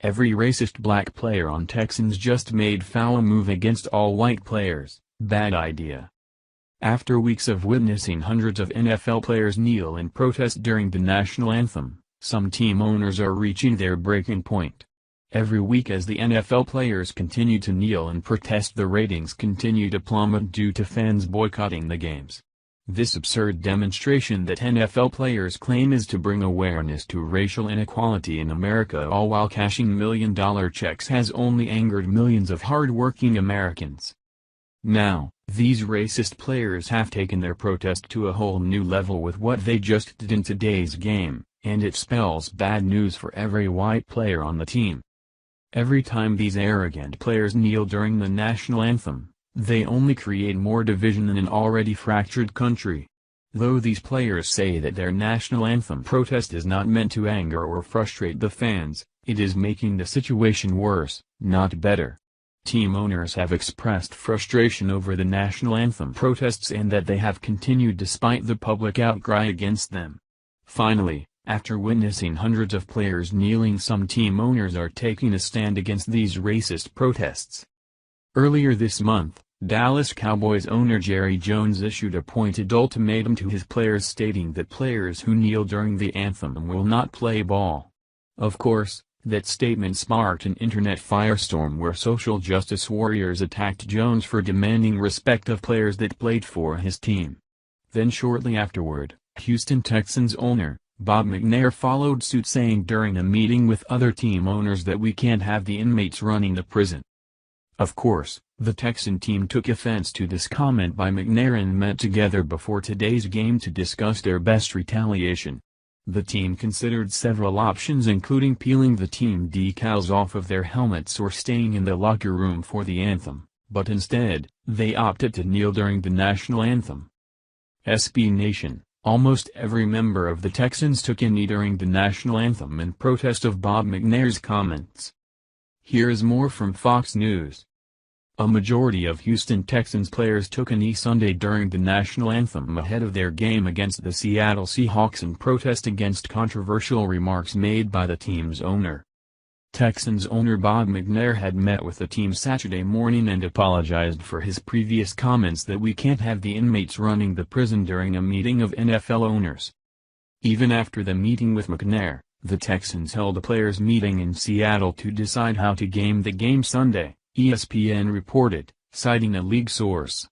Every racist black player on Texans just made foul move against all white players, bad idea. After weeks of witnessing hundreds of NFL players kneel in protest during the national anthem, some team owners are reaching their breaking point. Every week as the NFL players continue to kneel and protest, the ratings continue to plummet due to fans boycotting the games. This absurd demonstration that NFL players claim is to bring awareness to racial inequality in America, all while cashing million-dollar checks, has only angered millions of hard-working Americans. Now, these racist players have taken their protest to a whole new level with what they just did in today's game, and it spells bad news for every white player on the team. Every time these arrogant players kneel during the national anthem, they only create more division in an already fractured country. Though these players say that their national anthem protest is not meant to anger or frustrate the fans, it is making the situation worse, not better. Team owners have expressed frustration over the national anthem protests and that they have continued despite the public outcry against them. Finally, after witnessing hundreds of players kneeling, some team owners are taking a stand against these racist protests. Earlier this month, Dallas Cowboys owner Jerry Jones issued a pointed ultimatum to his players stating that players who kneel during the anthem will not play ball. Of course, that statement sparked an internet firestorm where social justice warriors attacked Jones for demanding respect of players that played for his team. Then shortly afterward, Houston Texans owner Bob McNair followed suit, saying during a meeting with other team owners that we can't have the inmates running the prison. Of course, the Texan team took offense to this comment by McNair and met together before today's game to discuss their best retaliation. The team considered several options, including peeling the team decals off of their helmets or staying in the locker room for the anthem, but instead, they opted to kneel during the national anthem. SB Nation, almost every member of the Texans took a knee during the national anthem in protest of Bob McNair's comments. Here is more from Fox News. A majority of Houston Texans players took a knee Sunday during the national anthem ahead of their game against the Seattle Seahawks in protest against controversial remarks made by the team's owner. Texans owner Bob McNair had met with the team Saturday morning and apologized for his previous comments that we can't have the inmates running the prison during a meeting of NFL owners. Even after the meeting with McNair, the Texans held a players' meeting in Seattle to decide how to game the game Sunday, ESPN reported, citing a league source.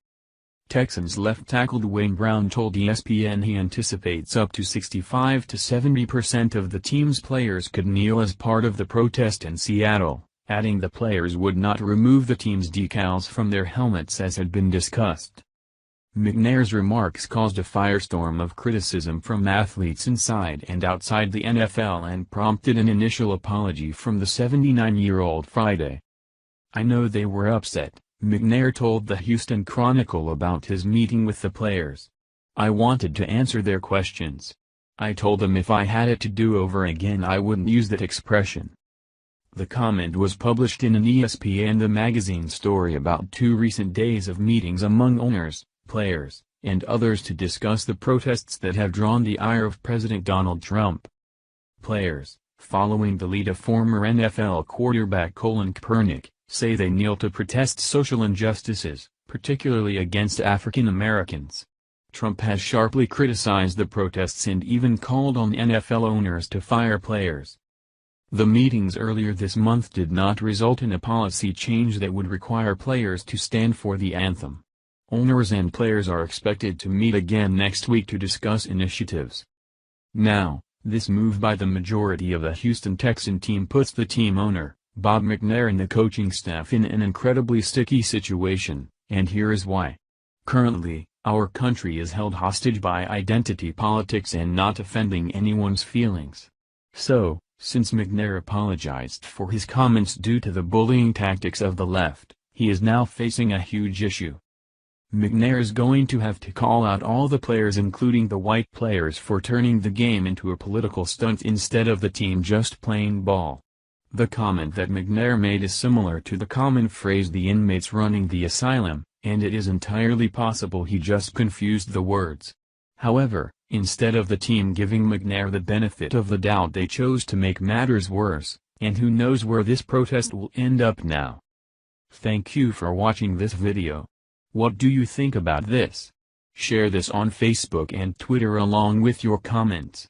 Texans left tackle Dwayne Brown told ESPN he anticipates up to 65 to 70% of the team's players could kneel as part of the protest in Seattle, adding the players would not remove the team's decals from their helmets as had been discussed. McNair's remarks caused a firestorm of criticism from athletes inside and outside the NFL and prompted an initial apology from the 79-year-old Friday. I know they were upset, McNair told the Houston Chronicle about his meeting with the players. I wanted to answer their questions. I told them if I had it to do over again I wouldn't use that expression. The comment was published in an ESPN The Magazine story about 2 recent days of meetings among owners, players, and others to discuss the protests that have drawn the ire of President Donald Trump. Players, following the lead of former NFL quarterback Colin Kaepernick, say they kneel to protest social injustices, particularly against African Americans. Trump has sharply criticized the protests and even called on NFL owners to fire players. The meetings earlier this month did not result in a policy change that would require players to stand for the anthem. Owners and players are expected to meet again next week to discuss initiatives. Now, this move by the majority of the Houston Texan team puts the team owner, Bob McNair, and the coaching staff in an incredibly sticky situation, and here is why. Currently, our country is held hostage by identity politics and not offending anyone's feelings. So, since McNair apologized for his comments due to the bullying tactics of the left, he is now facing a huge issue. McNair is going to have to call out all the players, including the white players, for turning the game into a political stunt instead of the team just playing ball. The comment that McNair made is similar to the common phrase "the inmates running the asylum," and it is entirely possible he just confused the words. However, instead of the team giving McNair the benefit of the doubt, they chose to make matters worse, And who knows where this protest will end up now. Thank you for watching this video. What do you think about this? Share this on Facebook and Twitter along with your comments.